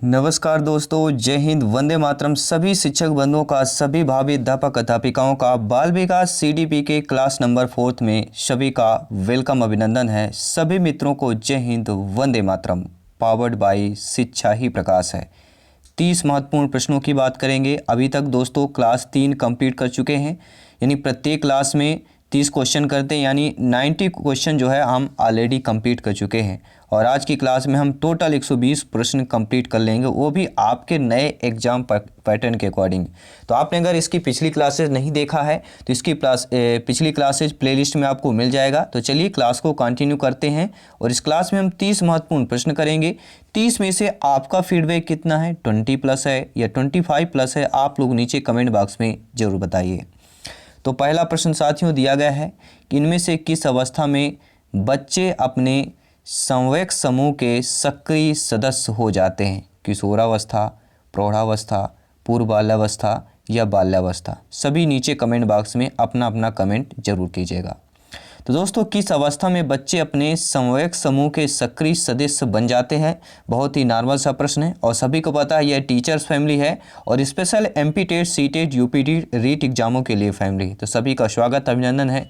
नमस्कार दोस्तों, जय हिंद, वंदे मातरम। सभी शिक्षक बंधुओं का, सभी भावी अध्यापक अध्यापिकाओं का बाल विकास सीडीपी के क्लास नंबर 4 में सभी का वेलकम, अभिनंदन है। सभी मित्रों को जय हिंद, वंदे मातरम। पावर्ड बाय शिक्षा ही प्रकाश है। 30 महत्वपूर्ण प्रश्नों की बात करेंगे। अभी तक दोस्तों क्लास 3 कंप्लीट कर चुके हैं, यानी प्रत्येक क्लास में 30 क्वेश्चन करते हैं, यानी 90 क्वेश्चन जो है हम ऑलरेडी कंप्लीट कर चुके हैं। और आज की क्लास में हम टोटल 120 प्रश्न कंप्लीट कर लेंगे, वो भी आपके नए एग्जाम पैटर्न के अकॉर्डिंग। तो आपने अगर इसकी पिछली क्लासेज नहीं देखा है तो इसकी पिछली क्लासेज प्लेलिस्ट में आपको मिल जाएगा। तो चलिए क्लास को कंटिन्यू करते हैं और इस क्लास में हम 30 महत्वपूर्ण प्रश्न करेंगे। 30 में से आपका फीडबैक कितना है, 20+ है या 25+ है, आप लोग नीचे कमेंट बॉक्स में ज़रूर बताइए। तो पहला प्रश्न साथियों दिया गया है कि इनमें से किस अवस्था में बच्चे अपने संवेग समूह के सक्रिय सदस्य हो जाते हैं? किशोरावस्था, प्रौढ़ावस्था, पूर्व बाल्यावस्था या बाल्यावस्था? सभी नीचे कमेंट बॉक्स में अपना अपना कमेंट जरूर कीजिएगा। तो दोस्तों, किस अवस्था में बच्चे अपने संवेग समूह के सक्रिय सदस्य बन जाते हैं? बहुत ही नॉर्मल सा प्रश्न है और सभी को पता है यह टीचर्स फैमिली है और special MP TET, C TET, UP TET REET एग्जामों के लिए फैमिली है। तो सभी का स्वागत, अभिनंदन है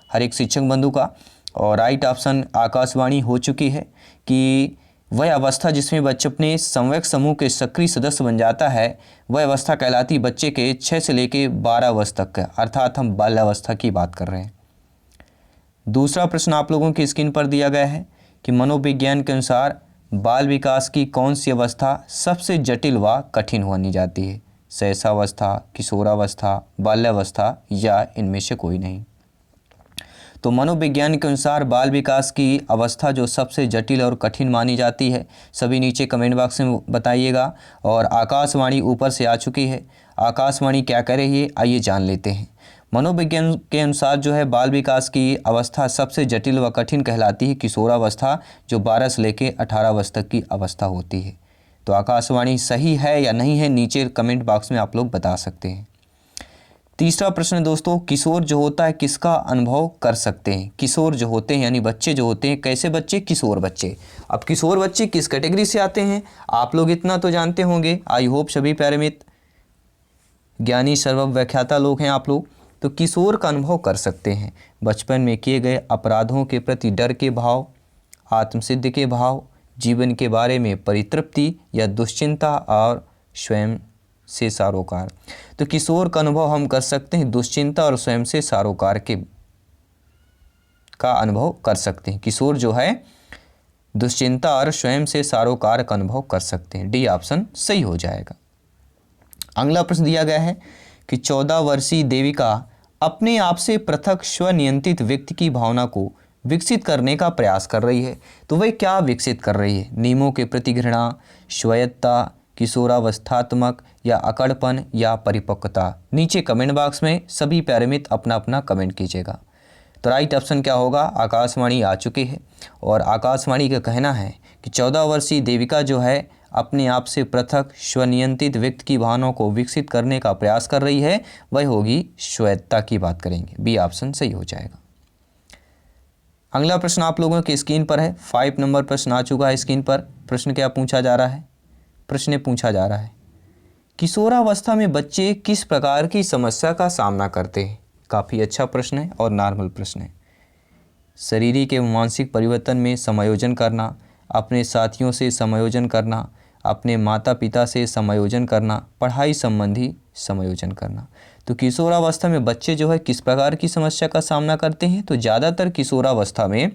हर एक शिक्षक बंधु का। और राइट ऑप्शन आकाशवाणी हो चुकी है कि वह अवस्था जिसमें बच्चे अपने संवेग समूह के सक्रिय सदस्य बन जाता है, वह अवस्था कहलाती बच्चे के 6 से लेकर 12 वर्ष तक का, अर्थात हम बाल्यावस्था की बात कर रहे हैं। दूसरा प्रश्न आप लोगों की स्क्रीन पर दिया गया है कि मनोविज्ञान के अनुसार बाल विकास की कौन सी अवस्था सबसे जटिल व कठिन मानी जाती है? शैशवावस्था, किशोरावस्था, बाल्यावस्था या इनमें से कोई नहीं? तो मनोविज्ञान के अनुसार बाल विकास की अवस्था जो सबसे जटिल और कठिन मानी जाती है, सभी नीचे कमेंट बॉक्स में बताइएगा। और आकाशवाणी ऊपर से आ चुकी है, आकाशवाणी क्या कह रही है आइए जान लेते हैं। मनोविज्ञान के अनुसार जो है बाल विकास की अवस्था सबसे जटिल व कठिन कहलाती है किशोरावस्था, जो 12 से लेकर 18 वर्ष तक की अवस्था होती है। तो आकाशवाणी सही है या नहीं है, नीचे कमेंट बॉक्स में आप लोग बता सकते हैं। तीसरा प्रश्न दोस्तों, किशोर जो होता है किसका अनुभव कर सकते हैं? किशोर जो होते हैं यानी बच्चे जो होते हैं, कैसे बच्चे? किशोर बच्चे। अब किशोर बच्चे किस कैटेगरी से आते हैं आप लोग इतना तो जानते होंगे, आई होप सभी प्यारे मित्र ज्ञानी सर्वव्याख्याता लोग हैं आप लोग। तो किशोर का अनुभव कर सकते हैं बचपन में किए गए अपराधों के प्रति डर के भाव, आत्मसिद्धि के भाव, जीवन के बारे में परितृप्ति या दुश्चिंता और स्वयं से सारोकार। तो किशोर का अनुभव हम कर सकते हैं दुश्चिंता और स्वयं से सारोकार का अनुभव कर सकते हैं। किशोर जो है दुश्चिंता और स्वयं से सारोकार का अनुभव कर सकते हैं। डी ऑप्शन सही हो जाएगा। अगला प्रश्न दिया गया है कि 14 वर्षीय देविका अपने आप से पृथक स्वनियंत्रित व्यक्ति की भावना को विकसित करने का प्रयास कर रही है। तो वह क्या विकसित कर रही है? नियमों के प्रति घृणा, स्वायत्तता, किशोरावस्थात्मक या अकड़पन या परिपक्वता? नीचे कमेंट बॉक्स में सभी प्यारे मित्र अपना अपना कमेंट कीजिएगा। तो राइट ऑप्शन क्या होगा? आकाशवाणी आ चुकी है और आकाशवाणी का कहना है कि 14 वर्षीय देविका जो है अपने आप से पृथक स्वनियंत्रित व्यक्ति की भावनाओं को विकसित करने का प्रयास कर रही है, वह होगी स्वायत्तता की बात करेंगे। बी ऑप्शन सही हो जाएगा। अगला प्रश्न आप लोगों की स्क्रीन पर है, 5 नंबर प्रश्न आ चुका है स्क्रीन पर। प्रश्न क्या पूछा जा रहा है? प्रश्न पूछा जा रहा है किशोरावस्था में बच्चे किस प्रकार की समस्या का सामना करते हैं? काफ़ी अच्छा प्रश्न है और नॉर्मल प्रश्न है। शारीरिक एवं मानसिक परिवर्तन में समायोजन करना, अपने साथियों से समायोजन करना, अपने माता पिता से समायोजन करना, पढ़ाई संबंधी समायोजन करना। तो किशोरावस्था में बच्चे जो है किस प्रकार की समस्या का सामना करते हैं? तो ज़्यादातर किशोरावस्था में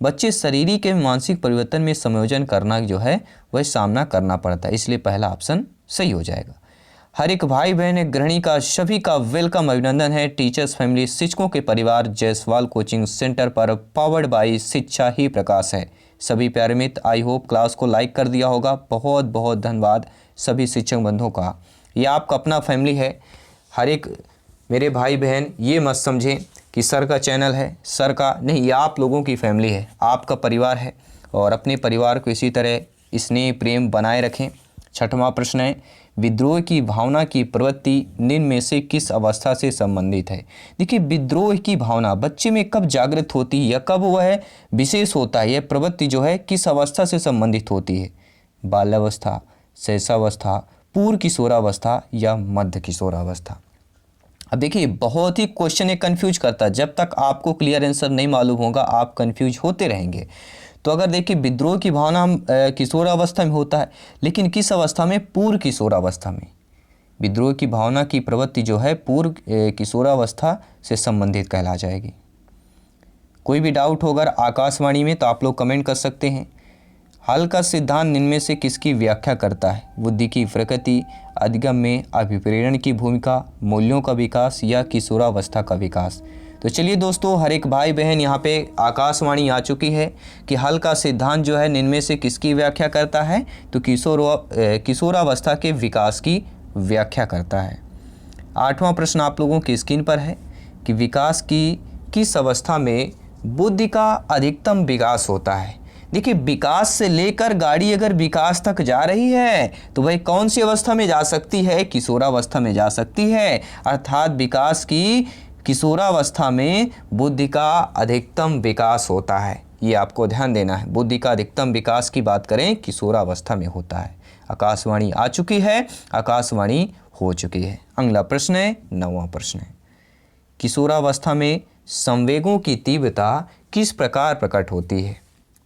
बच्चे शारीरिक एवं मानसिक परिवर्तन में समायोजन करना जो है वह सामना करना पड़ता है, इसलिए पहला ऑप्शन सही हो जाएगा। हर एक भाई बहन एक गृहिणी का सभी का वेलकम, अभिनंदन है टीचर्स फैमिली शिक्षकों के परिवार जायसवाल कोचिंग सेंटर पर। पावर्ड बाय शिक्षा ही प्रकाश है। सभी प्यारे मित्र आई होप क्लास को लाइक कर दिया होगा। बहुत बहुत धन्यवाद सभी शिक्षक बंधुओं का। ये आपका अपना फैमिली है। हर एक मेरे भाई बहन ये मत समझें कि सर का चैनल है, सर का नहीं, ये आप लोगों की फैमिली है, आपका परिवार है और अपने परिवार को इसी तरह स्नेह प्रेम बनाए रखें। छठवां प्रश्न है विद्रोह की भावना की प्रवृत्ति निम्न में से किस अवस्था से संबंधित है? देखिए, विद्रोह की भावना बच्चे में कब जागृत होती है या कब वह विशेष होता है, यह प्रवृत्ति जो है किस अवस्था से संबंधित होती है? बाल्यावस्था, शैशवावस्था, पूर्व किशोरावस्था या मध्य किशोरावस्था। अब देखिए बहुत ही क्वेश्चन ये कंफ्यूज करता है, जब तक आपको क्लियर आंसर नहीं मालूम होगा आप कंफ्यूज होते रहेंगे। तो अगर देखिए विद्रोह की भावना किशोरावस्था में होता है, लेकिन किस अवस्था में? पूर्व किशोरावस्था में। विद्रोह की भावना की प्रवृत्ति जो है पूर्व किशोरावस्था से संबंधित कहला जाएगी। कोई भी डाउट हो अगर आकाशवाणी में तो आप लोग कमेंट कर सकते हैं। हल का सिद्धांत इनमें से किसकी व्याख्या करता है? बुद्धि की प्रकृति, अधिगम में अभिप्रेरण की भूमिका, मूल्यों का विकास या किशोरावस्था का विकास। तो चलिए दोस्तों, हर एक भाई बहन यहाँ पे आकाशवाणी आ चुकी है कि हल का सिद्धांत जो है इनमें से किसकी व्याख्या करता है? तो किशोरावस्था के विकास की व्याख्या करता है। 8वां प्रश्न आप लोगों की स्क्रीन पर है कि विकास की किस अवस्था में बुद्धि का अधिकतम विकास होता है? देखिए विकास से लेकर गाड़ी अगर विकास तक जा रही है तो वह कौन सी अवस्था में जा सकती है? किशोरावस्था में जा सकती है। अर्थात विकास की किशोरावस्था में बुद्धि का अधिकतम विकास होता है, ये आपको ध्यान देना है। बुद्धि का अधिकतम विकास की बात करें किशोरावस्था में होता है। आकाशवाणी आ चुकी है, आकाशवाणी हो चुकी है। अगला प्रश्न है 9वां प्रश्न है, किशोरावस्था में संवेगों की तीव्रता किस प्रकार प्रकट होती है?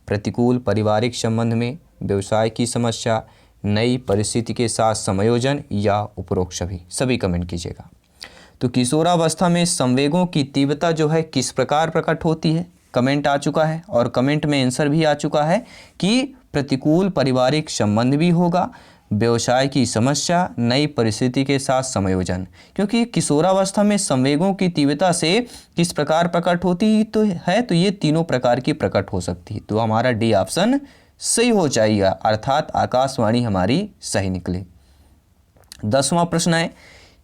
प्रतिकूल पारिवारिक संबंध में, व्यवसाय की समस्या, नई परिस्थिति के साथ समायोजन या उपरोक्त सभी। सभी कमेंट कीजिएगा। तो किशोरावस्था में संवेगों की तीव्रता जो है किस प्रकार प्रकट होती है? कमेंट आ चुका है और कमेंट में आंसर भी आ चुका है कि प्रतिकूल पारिवारिक संबंध भी होगा, व्यवसाय की समस्या, नई परिस्थिति के साथ समायोजन। क्योंकि किशोरावस्था में संवेगों की तीव्रता से किस प्रकार प्रकट होती तो है? तो ये तीनों प्रकार की प्रकट हो सकती है। तो हमारा डी ऑप्शन सही हो जाएगा, अर्थात आकाशवाणी हमारी सही निकली। 10वां प्रश्न है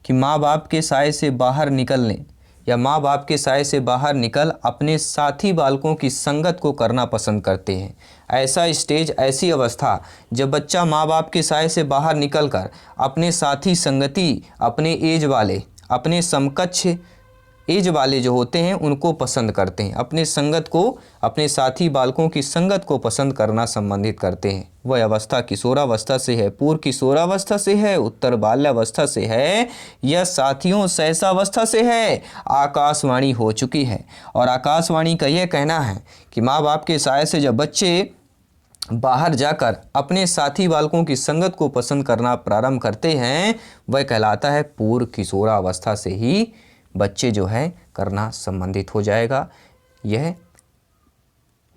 कि माँ बाप के साए से बाहर निकलने या माँ बाप के साए से बाहर निकल अपने साथी बालकों की संगत को करना पसंद करते हैं। ऐसा स्टेज, ऐसी अवस्था जब बच्चा माँ बाप के साए से बाहर निकलकर अपने साथी संगति, अपने एज वाले, अपने समकक्ष एज वाले जो होते हैं उनको पसंद करते हैं। अपने संगत को, अपने साथी बालकों की संगत को पसंद करना संबंधित करते हैं। वह अवस्था किशोरावस्था से है, पूर्व किशोरावस्था से है, उत्तर बाल्यावस्था से है या साथियों शैशवावस्था से है? आकाशवाणी हो चुकी है और आकाशवाणी का यह कहना है कि माँ बाप के साए से जब बच्चे बाहर जाकर अपने साथी बालकों की संगत को पसंद करना प्रारंभ करते हैं वह कहलाता है पूर्व किशोरावस्था से ही बच्चे जो है करना संबंधित हो जाएगा। यह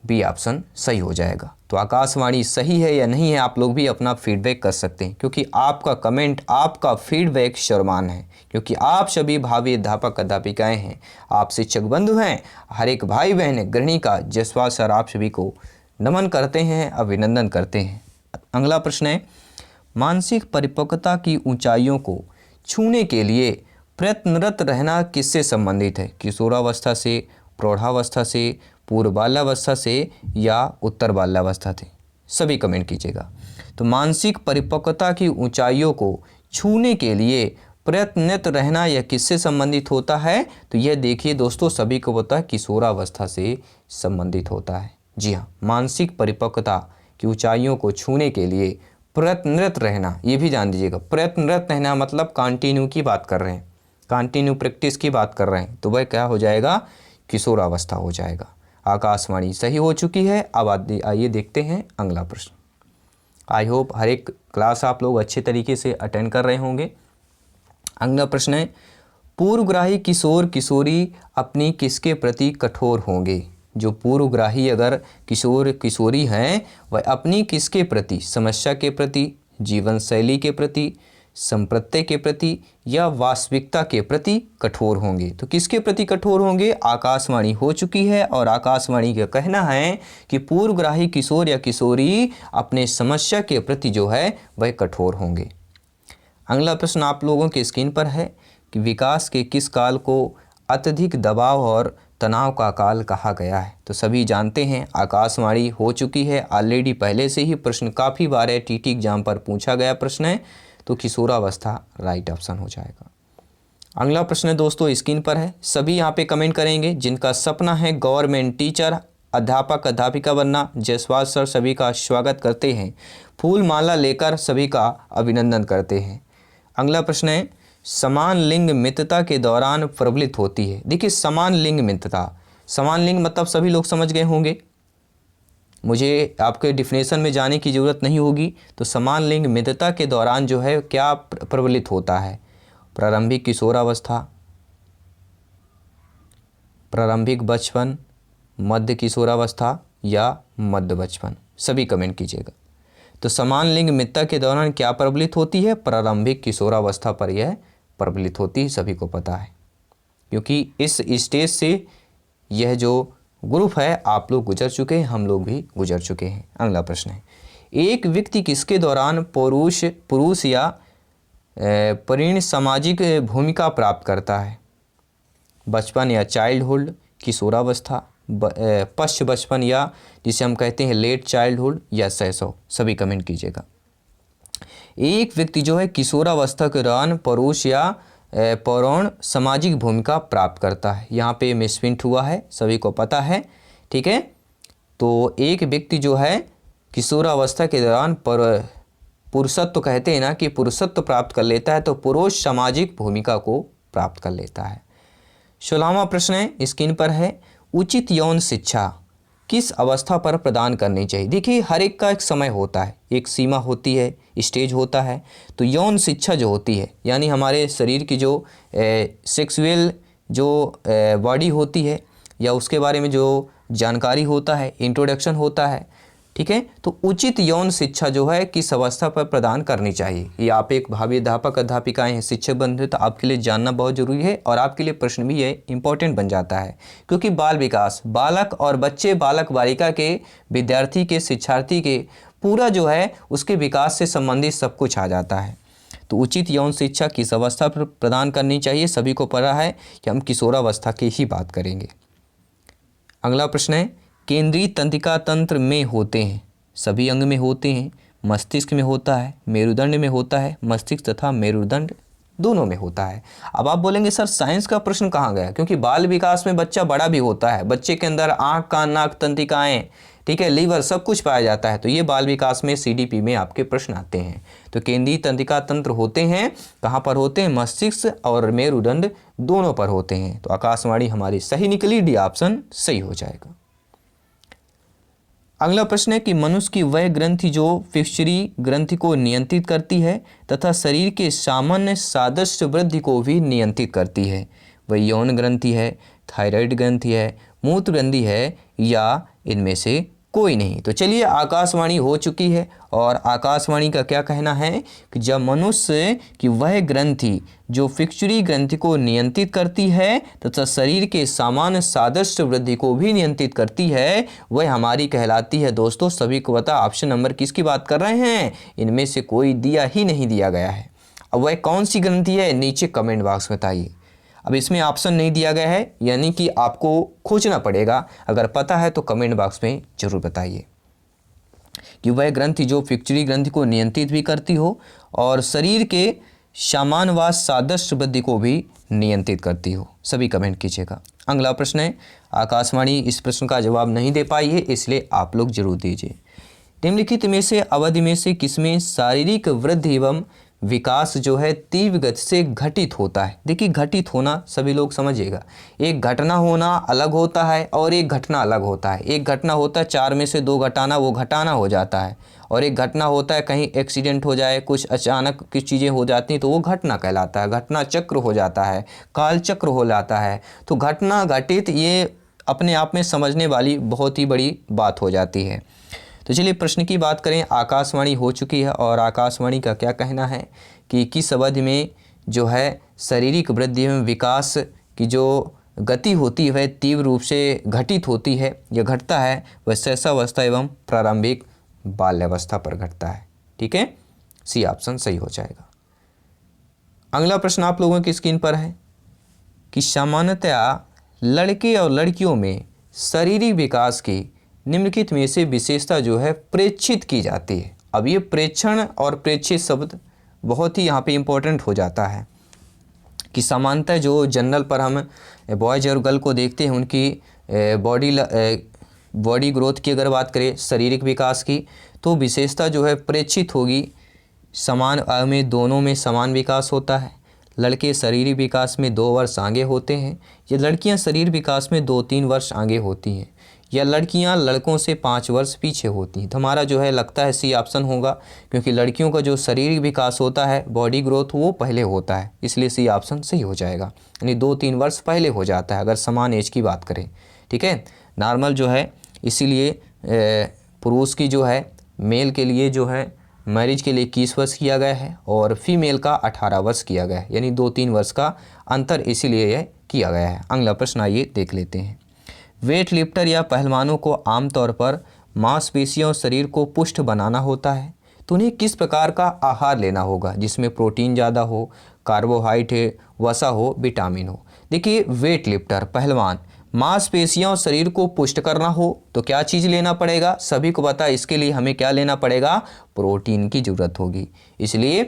बी ऑप्शन सही हो जाएगा। तो आकाशवाणी सही है या नहीं है आप लोग भी अपना फीडबैक कर सकते हैं, क्योंकि आपका कमेंट, आपका फीडबैक सर्वमान्य है, क्योंकि आप सभी भावी अध्यापक अध्यापिकाएं हैं, आप शिक्षक बंधु हैं। हर एक भाई बहन गृहिणी का जसवाल सर आप सभी को नमन करते हैं, अभिनंदन करते हैं। अगला प्रश्न है, मानसिक परिपक्वता की ऊंचाइयों को छूने के लिए प्रयत्नरत रहना किससे संबंधित है? किशोरावस्था से, प्रौढ़ावस्था से, पूर्व बाल्यावस्था से या उत्तर बाल्यावस्था से? सभी कमेंट कीजिएगा। तो मानसिक परिपक्वता की ऊंचाइयों को छूने के लिए प्रयत्नरत रहना यह किससे संबंधित होता है? तो यह देखिए दोस्तों, सभी को पता है किशोरावस्था से संबंधित होता है। जी हाँ, मानसिक परिपक्वता की ऊंचाइयों को छूने के लिए प्रयत्नरत रहना, ये भी जान दीजिएगा। प्रयत्नरत रहना मतलब कंटिन्यू की बात कर रहे हैं, कंटिन्यू प्रैक्टिस की बात कर रहे हैं, तो वह क्या हो जाएगा? किशोरावस्था हो जाएगा। आकाशवाणी सही हो चुकी है। अब आइए देखते हैं अगला प्रश्न। आई होप हर एक क्लास आप लोग अच्छे तरीके से अटेंड कर रहे होंगे। अगला प्रश्न है, पूर्वग्राही किशोर किशोरी अपनी किसके प्रति कठोर होंगे? जो पूर्वग्राही अगर किशोर किशोरी हैं वह अपनी किसके प्रति? समस्या के प्रति, जीवन शैली के प्रति, संप्रत्यय के प्रति या वास्तविकता के प्रति कठोर होंगे? तो किसके प्रति कठोर होंगे? आकाशवाणी हो चुकी है और आकाशवाणी का कहना है कि पूर्वग्राही किशोर या किशोरी अपने समस्या के प्रति जो है वह कठोर होंगे। अगला प्रश्न आप लोगों के स्क्रीन पर है कि विकास के किस काल को अत्यधिक दबाव और तनाव का काल कहा गया है? तो सभी जानते हैं आकाशवाणी हो चुकी है ऑलरेडी, पहले से ही प्रश्न काफ़ी बार है, टीटी एग्जाम पर पूछा गया प्रश्न है, तो किशोरावस्था राइट ऑप्शन हो जाएगा। अगला प्रश्न दोस्तों स्क्रीन पर है, सभी यहाँ पे कमेंट करेंगे जिनका सपना है गवर्नमेंट टीचर अध्यापक अध्यापिका बनना। जयसवाल सर सभी का स्वागत करते हैं, फूल माला लेकर सभी का अभिनंदन करते हैं। अगला प्रश्न है, समान लिंग मित्रता के दौरान प्रबलित होती है। देखिए समान लिंग मित्रता, समान लिंग मतलब सभी लोग समझ गए होंगे, मुझे आपके डिफिनेशन में जाने की ज़रूरत नहीं होगी। तो समान लिंग मित्रता के दौरान जो है क्या प्रबलित होता है? प्रारंभिक किशोरावस्था, प्रारंभिक बचपन, मध्य किशोरावस्था या मध्य बचपन, सभी कमेंट कीजिएगा। तो समान लिंग मित्रता के दौरान क्या प्रबलित होती है? प्रारंभिक किशोरावस्था पर यह प्रबलित होती है, सभी को पता है, क्योंकि इस स्टेज से यह जो ग्रुप है आप लोग गुजर चुके हैं, हम लोग भी गुजर चुके हैं। अगला प्रश्न है, एक व्यक्ति किसके दौरान पुरुष या परिण सामाजिक भूमिका प्राप्त करता है? बचपन या चाइल्डहुड, किशोरावस्था, पश्च बचपन या जिसे हम कहते हैं लेट चाइल्डहुड या शैशव, सभी कमेंट कीजिएगा। एक व्यक्ति जो है किशोरावस्था के दौरान पुरुष या पौराण सामाजिक भूमिका प्राप्त करता है। यहाँ पे मिसप्रिंट हुआ है, सभी को पता है, ठीक है। तो एक व्यक्ति जो है किशोरावस्था के दौरान पुरुषत्व कहते हैं ना कि पुरुषत्व प्राप्त कर लेता है, तो पुरुष सामाजिक भूमिका को प्राप्त कर लेता है। 16वां प्रश्न है, स्क्रीन पर है, उचित यौन शिक्षा किस अवस्था पर प्रदान करनी चाहिए? देखिए हर एक का एक समय होता है, एक सीमा होती है, स्टेज होता है। तो यौन शिक्षा जो होती है यानी हमारे शरीर की जो सेक्सुअल जो बॉडी होती है या उसके बारे में जो जानकारी होता है, इंट्रोडक्शन होता है, ठीक है। तो उचित यौन शिक्षा जो है किस अवस्था पर प्रदान करनी चाहिए, ये आप एक भावी अध्यापक अध्यापिकाएं हैं, शिक्षक बंधु, तो आपके लिए जानना बहुत ज़रूरी है और आपके लिए प्रश्न भी ये इंपॉर्टेंट बन जाता है, क्योंकि बाल विकास, बालक और बच्चे, बालक बालिका के, विद्यार्थी के, शिक्षार्थी के पूरा जो है उसके विकास से संबंधित सब कुछ आ जाता है। तो उचित यौन शिक्षा किस अवस्था पर प्रदान करनी चाहिए, सभी को पता है कि हम किशोरावस्था की ही बात करेंगे। अगला प्रश्न है, केंद्रीय तंत्रिका तंत्र में होते हैं, सभी अंग में होते हैं, मस्तिष्क में होता है, मेरुदंड में होता है, मस्तिष्क तथा मेरुदंड दोनों में होता है। अब आप बोलेंगे सर साइंस का प्रश्न कहाँ गया, क्योंकि बाल विकास में बच्चा बड़ा भी होता है, बच्चे के अंदर आँख, कान, नाक, तंत्रिकाएँ, ठीक है, लीवर, सब कुछ पाया जाता है। तो ये बाल विकास में CDP में आपके प्रश्न आते हैं। तो केंद्रीय तंत्रिका तंत्र होते हैं, कहाँ पर होते हैं? मस्तिष्क और मेरुदंड दोनों पर होते हैं। तो आकाशवाणी हमारी सही निकली, डी ऑप्शन सही हो जाएगा। अगला प्रश्न है कि मनुष्य की वह ग्रंथि जो पिट्यूटरी ग्रंथि को नियंत्रित करती है तथा शरीर के सामान्य सादृश्य वृद्धि को भी नियंत्रित करती है, वह यौन ग्रंथि है, थायराइड ग्रंथि है, मूत्र ग्रंथि है या इनमें से कोई नहीं? तो चलिए आकाशवाणी हो चुकी है और आकाशवाणी का क्या कहना है कि जब मनुष्य की वह ग्रंथि जो पिट्यूटरी ग्रंथि को नियंत्रित करती है तथा शरीर के सामान्य सादृश्य वृद्धि को भी नियंत्रित करती है, वह हमारी कहलाती है। दोस्तों सभी को पता ऑप्शन नंबर किसकी बात कर रहे हैं, इनमें से कोई दिया ही नहीं दिया गया है। अब वह कौन सी ग्रंथि है, नीचे कमेंट बॉक्स में बताइए। अब इसमें ऑप्शन नहीं दिया गया है, यानी कि आपको खोजना पड़ेगा। अगर पता है तो कमेंट बॉक्स में जरूर बताइए कि वह ग्रंथि जो पिट्यूटरी ग्रंथि को नियंत्रित भी करती हो और शरीर के सामान्य व सादृश्य वृद्धि को भी नियंत्रित करती हो, सभी कमेंट कीजिएगा। अगला प्रश्न है, आकाशवाणी इस प्रश्न का जवाब नहीं दे पाई है, इसलिए आप लोग जरूर दीजिए। निम्नलिखित में से अवधि में से किसमें शारीरिक वृद्धि एवं विकास जो है तीव्र गति से घटित होता है? देखिए घटित होना सभी लोग समझिएगा, एक घटना होना अलग होता है और एक घटना अलग होता है। एक घटना होता है 4 में से 2 घटाना, वो घटाना हो जाता है, और एक घटना होता है कहीं एक्सीडेंट हो जाए, कुछ अचानक कुछ चीज़ें हो जाती हैं तो वो घटना कहलाता है, घटना चक्र हो जाता है, काल चक्र हो जाता है। तो घटना घटित ये अपने आप में समझने वाली बहुत ही बड़ी बात हो जाती है। तो चलिए प्रश्न की बात करें, आकाशवाणी हो चुकी है और आकाशवाणी का क्या कहना है कि किस अवधि में जो है शारीरिक वृद्धि एवं विकास की जो गति होती है वह तीव्र रूप से घटित होती है या घटता है, वह शैशवावस्था एवं प्रारंभिक बाल्यावस्था पर घटता है। ठीक है, सी ऑप्शन सही हो जाएगा। अगला प्रश्न आप लोगों की स्क्रीन पर है कि सामान्यतया लड़के और लड़कियों में शारीरिक विकास की निम्नलिखित में से विशेषता जो है प्रेक्षित की जाती है। अब ये प्रेक्षण और प्रेक्षित शब्द बहुत ही यहाँ पे इम्पोर्टेंट हो जाता है कि सामान्यतः जो जनरल पर हम बॉयज और गर्ल को देखते हैं उनकी बॉडी बॉडी ग्रोथ की अगर बात करें शारीरिक विकास की, तो विशेषता जो है प्रेक्षित होगी, समान आयु में दोनों में समान विकास होता है। लड़के शरीरिक विकास में 2 वर्ष आगे होते हैं, या लड़कियां शरीर विकास में 2-3 वर्ष आगे होती हैं, या लड़कियां लड़कों से 5 वर्ष पीछे होती हैं। तो हमारा जो है लगता है सी ऑप्शन होगा, क्योंकि लड़कियों का जो शारीरिक विकास होता है, बॉडी ग्रोथ, वो पहले होता है, इसलिए सी ऑप्शन सही हो जाएगा। यानी 2-3 वर्ष पहले हो जाता है अगर समान एज की बात करें। ठीक है, नॉर्मल जो है, इसीलिए पुरुष की जो है, मेल के लिए जो है मैरिज के लिए 21 वर्ष किया गया है और फीमेल का 18 वर्ष किया गया है, यानी 2-3 वर्ष का अंतर इसीलिए यह किया गया है। अगला प्रश्न आइए देख लेते हैं। वेट लिफ्टर या पहलवानों को आमतौर पर मांसपेशियों और शरीर को पुष्ट बनाना होता है, तो उन्हें किस प्रकार का आहार लेना होगा जिसमें प्रोटीन ज़्यादा हो, कार्बोहाइड्रेट, वसा हो, विटामिन हो। देखिए, वेट लिफ्टर पहलवान मांसपेशियों और शरीर को पुष्ट करना हो तो क्या चीज़ लेना पड़ेगा, सभी को पता है। इसके लिए हमें क्या लेना पड़ेगा, प्रोटीन की ज़रूरत होगी, इसलिए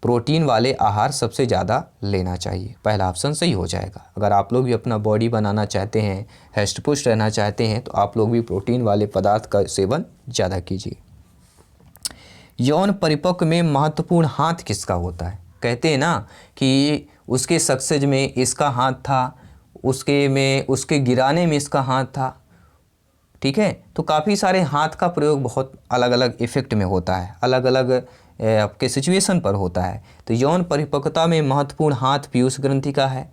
प्रोटीन वाले आहार सबसे ज़्यादा लेना चाहिए। पहला ऑप्शन सही हो जाएगा। अगर आप लोग भी अपना बॉडी बनाना चाहते हैं, हष्ट पुष्ट रहना चाहते हैं, तो आप लोग भी प्रोटीन वाले पदार्थ का सेवन ज़्यादा कीजिए। यौन परिपक्व में महत्वपूर्ण हाथ किसका होता है? कहते हैं ना कि उसके सक्सेज में इसका हाथ था, उसके गिराने में इसका हाथ था। ठीक है, तो काफ़ी सारे हाथ का प्रयोग बहुत अलग अलग इफ़ेक्ट में होता है, अलग अलग आपके सिचुएशन पर होता है। तो यौन परिपक्वता में महत्वपूर्ण हाथ पीयूष ग्रंथि का है,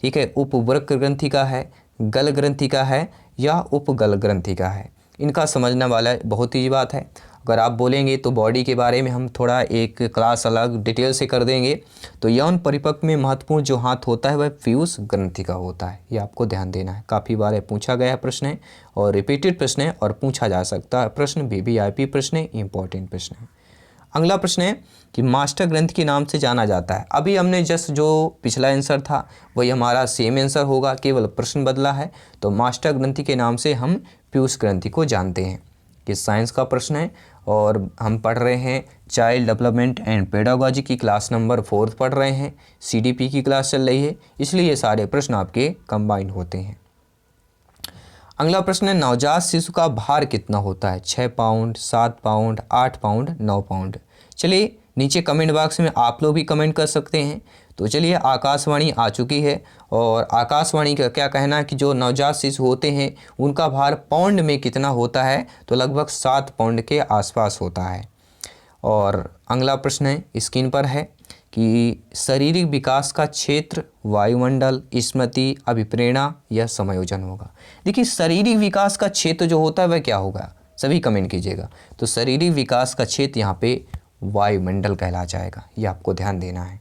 ठीक है, उपवृक्क ग्रंथि का है, गल ग्रंथि का है, या उपगल ग्रंथि का है। इनका समझने वाला बहुत ही बात है। अगर आप बोलेंगे तो बॉडी के बारे में हम थोड़ा एक क्लास अलग डिटेल से कर देंगे। तो यौन परिपक्व में महत्वपूर्ण जो हाथ होता है वह पीयूष ग्रंथि का होता है, ये आपको ध्यान देना है। काफ़ी बार पूछा गया प्रश्न है और रिपीटेड प्रश्न है और पूछा जा सकता है प्रश्न, वीवीआईपी प्रश्न है, इंपॉर्टेंट प्रश्न है। अगला प्रश्न है कि मास्टर ग्रंथि के नाम से जाना जाता है। अभी हमने जस्ट जो पिछला आंसर था वही हमारा सेम आंसर होगा, केवल प्रश्न बदला है। तो मास्टर ग्रंथि के नाम से हम पीयूष ग्रंथि को जानते हैं। ये साइंस का प्रश्न है और हम पढ़ रहे हैं चाइल्ड डेवलपमेंट एंड पेडागोजी की क्लास नंबर 4 पढ़ रहे हैं, सीडीपी की क्लास चल रही है, इसलिए ये सारे प्रश्न आपके कंबाइन होते हैं। अगला प्रश्न है, नवजात शिशु का भार कितना होता है? 6 पाउंड, 7 पाउंड, 8 पाउंड, 9 पाउंड। चलिए नीचे कमेंट बॉक्स में आप लोग भी कमेंट कर सकते हैं। तो चलिए, आकाशवाणी आ चुकी है और आकाशवाणी का क्या कहना है कि जो नवजात शिशु होते हैं उनका भार पाउंड में कितना होता है? तो लगभग 7 पाउंड के आसपास होता है। और अगला प्रश्न है, स्क्रीन पर है कि शारीरिक विकास का क्षेत्र वायुमंडल, स्मृति, अभिप्रेरणा या समायोजन होगा। देखिए, शारीरिक विकास का क्षेत्र जो होता है वह क्या होगा, सभी कमेंट कीजिएगा। तो शारीरिक विकास का क्षेत्र यहाँ पे वायुमंडल कहला जाएगा, ये आपको ध्यान देना है।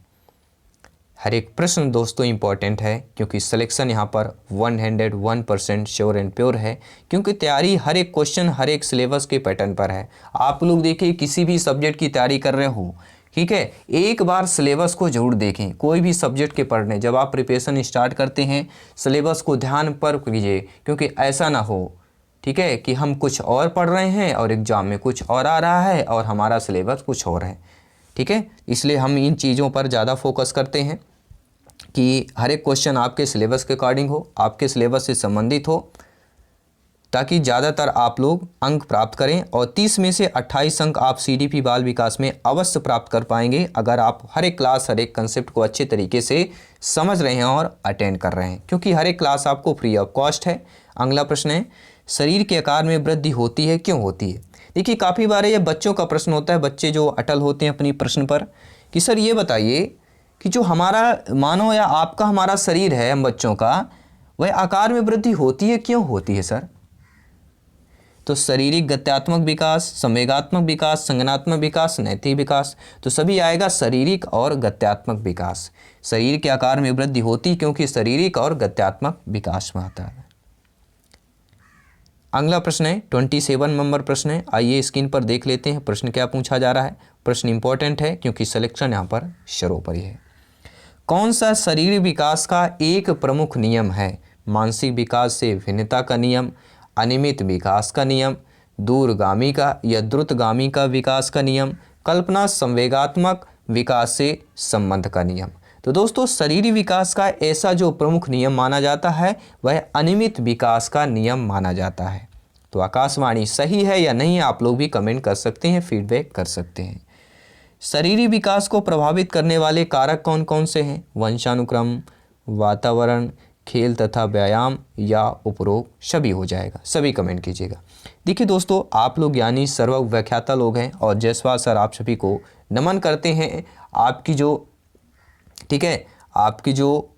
हर एक प्रश्न दोस्तों इंपॉर्टेंट है, क्योंकि सिलेक्शन यहाँ पर 101% श्योर एंड प्योर है, क्योंकि तैयारी हर एक क्वेश्चन हर एक सिलेबस के पैटर्न पर है। आप लोग देखिए, किसी भी सब्जेक्ट की तैयारी कर रहे हो, ठीक है, एक बार सिलेबस को जरूर देखें। कोई भी सब्जेक्ट के पढ़ने जब आप प्रिपरेशन स्टार्ट करते हैं, सिलेबस को ध्यान पर कीजिए, क्योंकि ऐसा ना हो, ठीक है, कि हम कुछ और पढ़ रहे हैं और एग्ज़ाम में कुछ और आ रहा है और हमारा सिलेबस कुछ और है। ठीक है, इसलिए हम इन चीज़ों पर ज़्यादा फोकस करते हैं कि हर एक क्वेश्चन आपके सिलेबस के अकॉर्डिंग हो, आपके सिलेबस से संबंधित हो, ताकि ज़्यादातर आप लोग अंक प्राप्त करें। और 30 में से 28 अंक आप सीडीपी बाल विकास में अवश्य प्राप्त कर पाएंगे, अगर आप हर एक क्लास हर एक कंसेप्ट को अच्छे तरीके से समझ रहे हैं और अटेंड कर रहे हैं, क्योंकि हर एक क्लास आपको फ्री ऑफ कॉस्ट है। अगला प्रश्न है, शरीर के आकार में वृद्धि होती है, क्यों होती है? देखिए, काफ़ी बार ये बच्चों का प्रश्न होता है, बच्चे जो अटल होते हैं अपनी प्रश्न पर कि सर ये बताइए कि जो हमारा मानो या आपका हमारा शरीर है, हम बच्चों का, वह आकार में वृद्धि होती है, क्यों होती है सर? तो शारीरिक गत्यात्मक विकास, संवेगात्मक विकास, संज्ञानात्मक विकास, नैतिक विकास, तो सभी आएगा शारीरिक और गत्यात्मक विकास। शरीर के आकार में वृद्धि होती क्योंकि शारीरिक और गत्यात्मक विकास में आता है। अगला प्रश्न है 27 नंबर प्रश्न है, आइए स्क्रीन पर देख लेते हैं प्रश्न क्या पूछा जा रहा है। प्रश्न इंपॉर्टेंट है क्योंकि सिलेक्शन यहाँ पर सर्वोपरि है। कौन सा शरीर विकास का एक प्रमुख नियम है? मानसिक विकास से भिन्नता का नियम, अनियमित विकास का नियम, दूरगामी का या द्रुतगामी का विकास का नियम, कल्पना संवेगात्मक विकास से संबंध का नियम। तो दोस्तों, शरीरी विकास का ऐसा जो प्रमुख नियम माना जाता है वह अनियमित विकास का नियम माना जाता है। तो आकाशवाणी सही है या नहीं आप लोग भी कमेंट कर सकते हैं, फीडबैक कर सकते हैं। शरीरी विकास को प्रभावित करने वाले कारक कौन कौन से हैं? वंशानुक्रम, वातावरण, खेल तथा व्यायाम या उपरोक्त सभी हो जाएगा, सभी कमेंट कीजिएगा। देखिए दोस्तों, आप लोग यानी सर्वव्याख्याता लोग हैं और जयसवाल सर आप सभी को नमन करते हैं। आपकी जो ठीक है, आपकी जो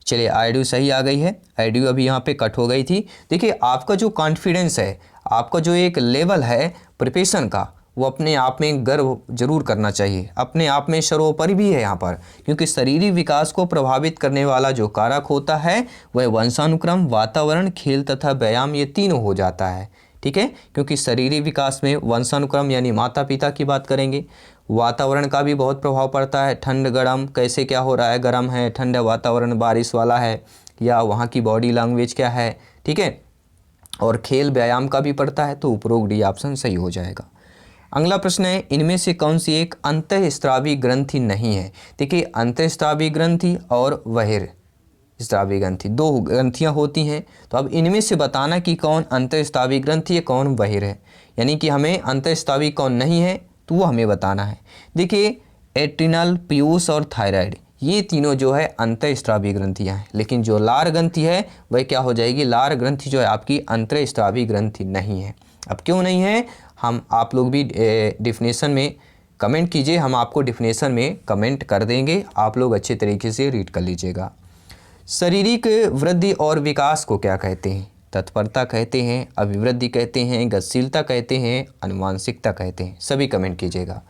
चलिए आईडी सही आ गई है, आईडी अभी यहाँ पे कट हो गई थी। देखिए आपका जो कॉन्फिडेंस है, आपका जो एक लेवल है प्रिपरेशन का, वो अपने आप में गर्व जरूर करना चाहिए, अपने आप में सर्वोपरि भी है यहाँ पर, क्योंकि शरीरी विकास को प्रभावित करने वाला जो कारक होता है वह वंशानुक्रम, वातावरण, खेल तथा व्यायाम, ये तीनों हो जाता है। ठीक है, क्योंकि शरीरी विकास में वंशानुक्रम यानी माता पिता की बात करेंगे, वातावरण का भी बहुत प्रभाव पड़ता है, ठंड गर्म कैसे क्या हो रहा है, गर्म है, ठंड वातावरण बारिश वाला है, या वहाँ की बॉडी लैंग्वेज क्या है। ठीक है, और खेल व्यायाम का भी पड़ता है, तो उपरोक्त डी ऑप्शन सही हो जाएगा। अगला प्रश्न है, इनमें से कौन सी एक अंतःस्रावी ग्रंथि नहीं है? देखिए अंतःस्रावी ग्रंथि और बहिर्स्रावी ग्रंथि दो ग्रंथियाँ होती हैं, तो अब इनमें से बताना कि कौन अंतःस्रावी ग्रंथि है, कौन बहिर है, यानी कि हमें अंतःस्रावी कौन नहीं है तो वो हमें बताना है। देखिए एड्रिनल, पीयूष और थायराइड, ये तीनों जो है अंतःस्रावी ग्रंथियाँ हैं, लेकिन जो लार ग्रंथि है वह क्या हो जाएगी, लार ग्रंथि जो है आपकी अंतःस्रावी ग्रंथि नहीं है। अब क्यों नहीं है, हम आप लोग भी डिफिनेशन में कमेंट कीजिए, हम आपको डिफिनेशन में कमेंट कर देंगे, आप लोग अच्छे तरीके से रीड कर लीजिएगा। शारीरिक वृद्धि और विकास को क्या कहते हैं? तत्परता कहते हैं, अभिवृद्धि कहते हैं, गतिशीलता कहते हैं, अनुवांशिकता कहते हैं, सभी कमेंट कीजिएगा।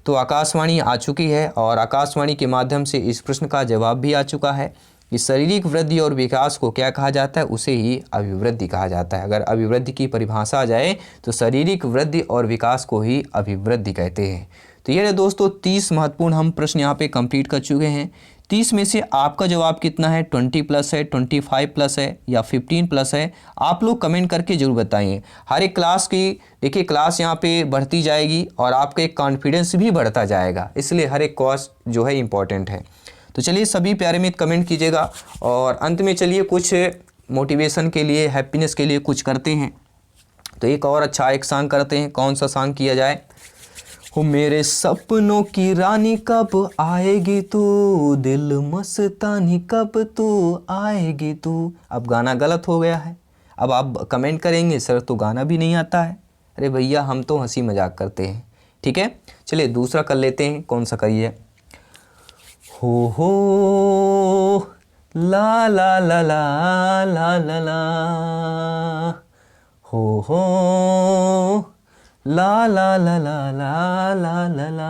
तो आकाशवाणी आ चुकी है और आकाशवाणी के माध्यम से इस प्रश्न का जवाब भी आ चुका है कि शारीरिक वृद्धि और विकास को क्या कहा जाता है, उसे ही अभिवृद्धि कहा जाता है। अगर अभिवृद्धि की परिभाषा आ जाए तो शारीरिक वृद्धि और विकास को ही अभिवृद्धि कहते हैं। तो ये दोस्तों 30 महत्वपूर्ण हम प्रश्न यहाँ पे कंप्लीट कर चुके हैं। 30 में से आपका जवाब कितना है, 20 प्लस है, 25 प्लस है या 15 प्लस है, आप लोग कमेंट करके जरूर बताइए। हर एक क्लास की देखिए क्लास यहाँ पे बढ़ती जाएगी और आपका एक कॉन्फिडेंस भी बढ़ता जाएगा, इसलिए हर एक क्लास जो है इम्पॉर्टेंट है। तो चलिए सभी प्यारे मित्र कमेंट कीजिएगा और अंत में चलिए कुछ मोटिवेशन के लिए, हैप्पीनेस के लिए कुछ करते हैं। तो एक और अच्छा एक सॉन्ग करते हैं, कौन सा सॉन्ग किया जाए? हो मेरे सपनों की रानी कब आएगी तू, दिल मस्तानी कब तू आएगी तू। अब गाना गलत हो गया है, अब आप कमेंट करेंगे सर तो गाना भी नहीं आता है। अरे भैया हम तो हंसी मजाक करते हैं, ठीक है। चलिए दूसरा कर लेते हैं, कौन सा करिए? हो ला ला ला ला ला ला ला, हो ला ला ला ला ला ला ला।